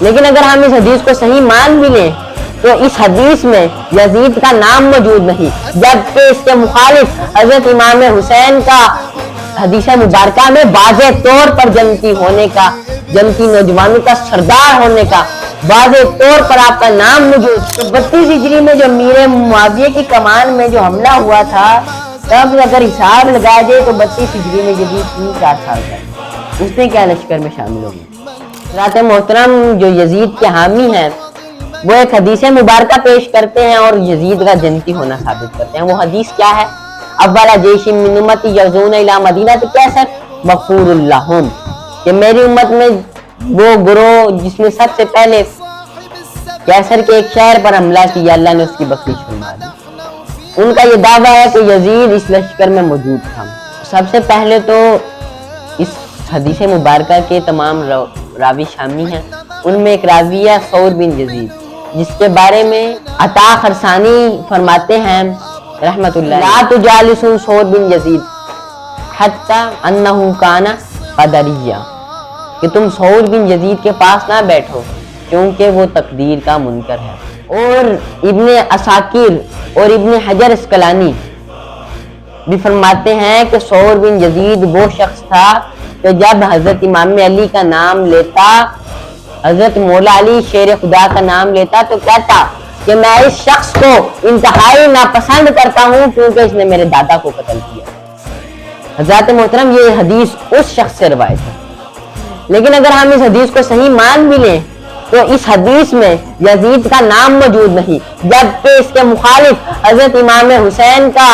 لیکن اگر ہم اس حدیث کو صحیح مان بھی لیں تو اس حدیث میں یزید کا نام موجود نہیں، جبکہ اس کے مخالف حضرت امام حسین کا حدیث مبارکہ میں واضح طور پر جنتی ہونے کا، جنتی نوجوانوں کا سردار ہونے کا واضح طور پر آپ کا نام موجود۔ تو 32 ہجری میں جو امیر معاویہ کی کمان میں جو حملہ ہوا تھا، تب اگر حساب لگایا جائے تو 32 ہجری میں یزید 3-4 سال کا، اس نے کیا لشکر میں شامل ہو گیا۔ حضرات محترم، جو یزید کے حامی ہیں وہ ایک حدیث مبارکہ پیش کرتے ہیں اور یزید کا جنتی ہونا ثابت کرتے ہیں۔ وہ حدیث کیا ہے؟ اولا جیش من امتی یغزون الی مدینہ کیسر مغفور لہم، کہ میری امت میں وہ گروہ جس نے سب سے پہلے کیسر کے ایک شہر پر حملہ کیا، اللہ نے اس کی بخشش فرما دی۔ ان کا یہ دعویٰ ہے کہ یزید اس لشکر میں موجود تھا۔ سب سے پہلے تو اس حدیث مبارکہ کے تمام راوی شامی ہیں، ان میں ایک راوی ہے ثور بن یزید، جس کے بارے میں عطا خرسانی فرماتے ہیں رحمت اللہ لا تجالسوا ثور بن یزید حتی انہ کان قدریہ، کہ تم ثور بن یزید کے پاس نہ بیٹھو کیونکہ وہ تقدیر کا منکر ہے۔ اور ابن عساکر اور ابن حجر اسقلانی بھی فرماتے ہیں کہ ثور بن یزید وہ شخص تھا کہ جب حضرت امام علی کا نام لیتا، حضرت مولا علی شیر خدا کا نام لیتا تو کہتا کہ میں اس شخص کو انتہائی ناپسند کرتا ہوں کیونکہ اس نے میرے دادا کو قتل کیا۔ حضرات محترم، یہ حدیث اس شخص سے روایت ہے، لیکن اگر ہم اس حدیث کو صحیح مان بھی لیں تو اس حدیث میں یزید کا نام موجود نہیں، جبکہ اس کے مخالف حضرت امام حسین کا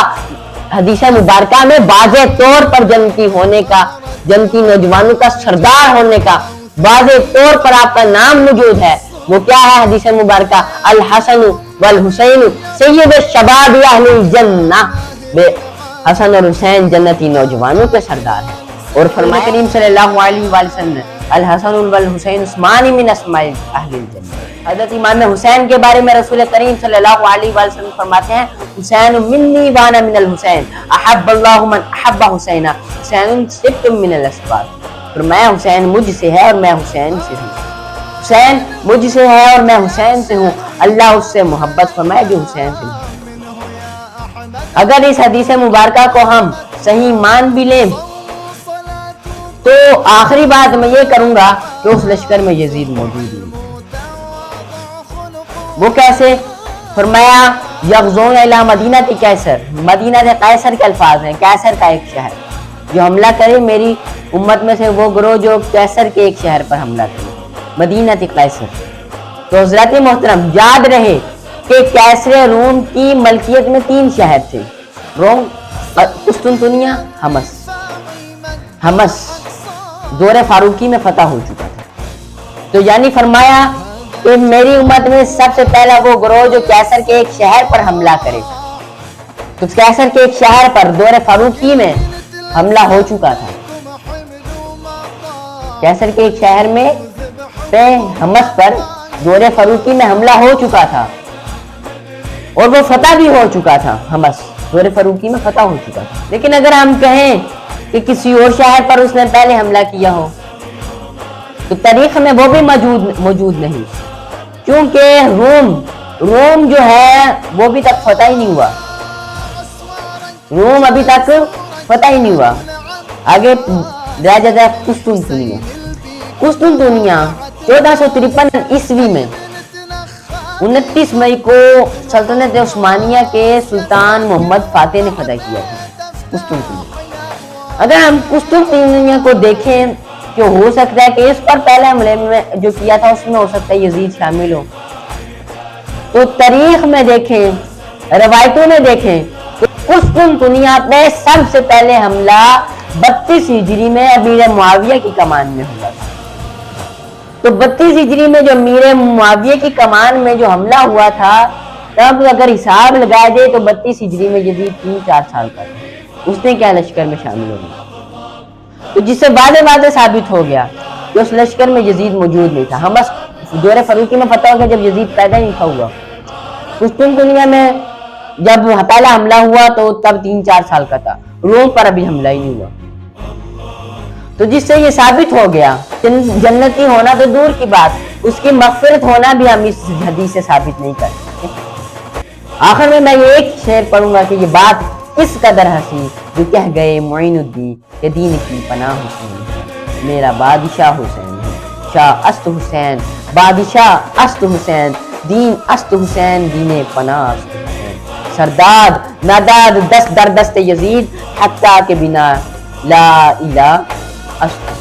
حدیث مبارکہ میں واضح طور پر جنتی ہونے کا، جنتی نوجوانوں کا سردار ہونے کا واضح طور پر آپ کا نام موجود ہے۔ وہ کیا ہے حدیث مبارکہ؟ الحسن والحسین سید الشباب اہل الجنہ، حسن اور حسین جنتی نوجوانوں کے سردار ہیں۔ اور فرمایا کریم صلی اللہ علیہ وآلہ وسلم الحسن والحسین اسمان من اسماء اہل الجنہ۔ حضرت امام حسین کے بارے میں رسول کریم صلی اللہ علیہ وآلہ وسلم فرماتے ہیں حسین منی وانا من الحسین احب اللہ من احب حسین حسین سبت من الاسباط۔ فرمایا حسین مجھ سے ہے اور میں حسین سے ہوں، حسین مجھ سے ہے اور میں حسین سے ہوں، اللہ اس سے محبت فرمائے جو حسین سے ہوں۔ اگر اس حدیث مبارکہ کو ہم صحیح مان بھی لیں تو آخری بات میں یہ کروں گا کہ اس لشکر میں یزید موجود ہے۔ وہ کیسے؟ فرمایا یغزون الی مدینہ قیصر، مدینہ سے قیصر کے الفاظ ہیں، قیصر کا ایک شہر جو حملہ کرے، میری امت میں سے وہ گروہ جو قیصر کے ایک شہر پر حملہ کرے، مدینہ قیصر۔ تو حضرات محترم یاد رہے کہ قیصر روم کی ملکیت میں 3 شہر تھے، روم، قسطنطنیہ، حمص دور فاروقی میں فتح ہو چکا تھا۔ تو یعنی فرمایا کہ میری امت میں سب سے پہلا وہ گروہ جو قیصر کے ایک شہر پر حملہ کرے، تو قیصر کے ایک شہر پر دور فاروقی میں حملہ ہو چکا تھا، قیصر کے ایک شہر میں حمص پر دور فاروقی میں حملہ ہو چکا تھا اور وہ فتح بھی ہو چکا تھا، حمص دور فاروقی میں فتح ہو چکا تھا۔ لیکن اگر ہم کہیں کہ کسی اور شہر پر اس نے پہلے حملہ کیا ہو تو تاریخ میں وہ بھی موجود نہیں، کیونکہ روم جو ہے وہ ابھی تک فتح ہی نہیں ہوا، روم ابھی تک فتح ہی نہیں ہوا۔ آگے رہ جاتا ہے قسطنطنیہ۔ قسطنطنیہ 1453 عیسوی میں 29 مئی کو سلطنت عثمانیہ کے سلطان محمد فاتح نے فتح کیا تھا قسطنطنیہ۔ اگر ہم قسطنطنیہ کو دیکھیں کہ ہو سکتا ہے کہ اس پر پہلے حملے میں جو کیا تھا اس میں ہو سکتا ہے یزید شامل ہو، تو تاریخ میں دیکھیں، روایتوں میں دیکھیں کہ قسطنطنیہ پہ سب سے پہلے حملہ 32 ہجری میں امیر معاویہ کی کمان میں ہوا تھا۔ تو 32 ہجری میں جو امیر معاویہ کی کمان میں جو حملہ ہوا تھا، تب اگر حساب لگایا جائے تو 32 ہجری میں یزید 3-4 سال کا تھا، اس نے کیا لشکر میں شامل ہو گیا۔ تو جس سے واضح ثابت ہو گیا کہ اس لشکر میں یزید موجود نہیں تھا۔ حمص دور فاروقی میں فتح ہو گیا جب یزید پیدا ہی نہیں تھا ہوا۔ قسطنطنیہ میں جب پہلا حملہ ہوا تو تب 3-4 سال کا تھا، روم پر ابھی حملہ ہی نہیں ہوا۔ تو جس سے یہ ثابت ہو گیا کہ جنتی ہونا تو دور کی بات، اس کی مغفرت ہونا بھی ہم اس حدیث سے ثابت نہیں کر سکتے۔ آخر میں یہ ایک شعر پڑھوں گا کہ یہ بات کس قدر ہنسی جو کہہ گئے معین الدین کہ دین کی پناہ حسین ہے، میرا بادشاہ حسین ہے، شاہ است حسین، بادشاہ است حسین، دین است حسین، دین پناہ است حسین، سرداد ناداد دست در دست یزید حتیٰ کہ بنا لا الہ است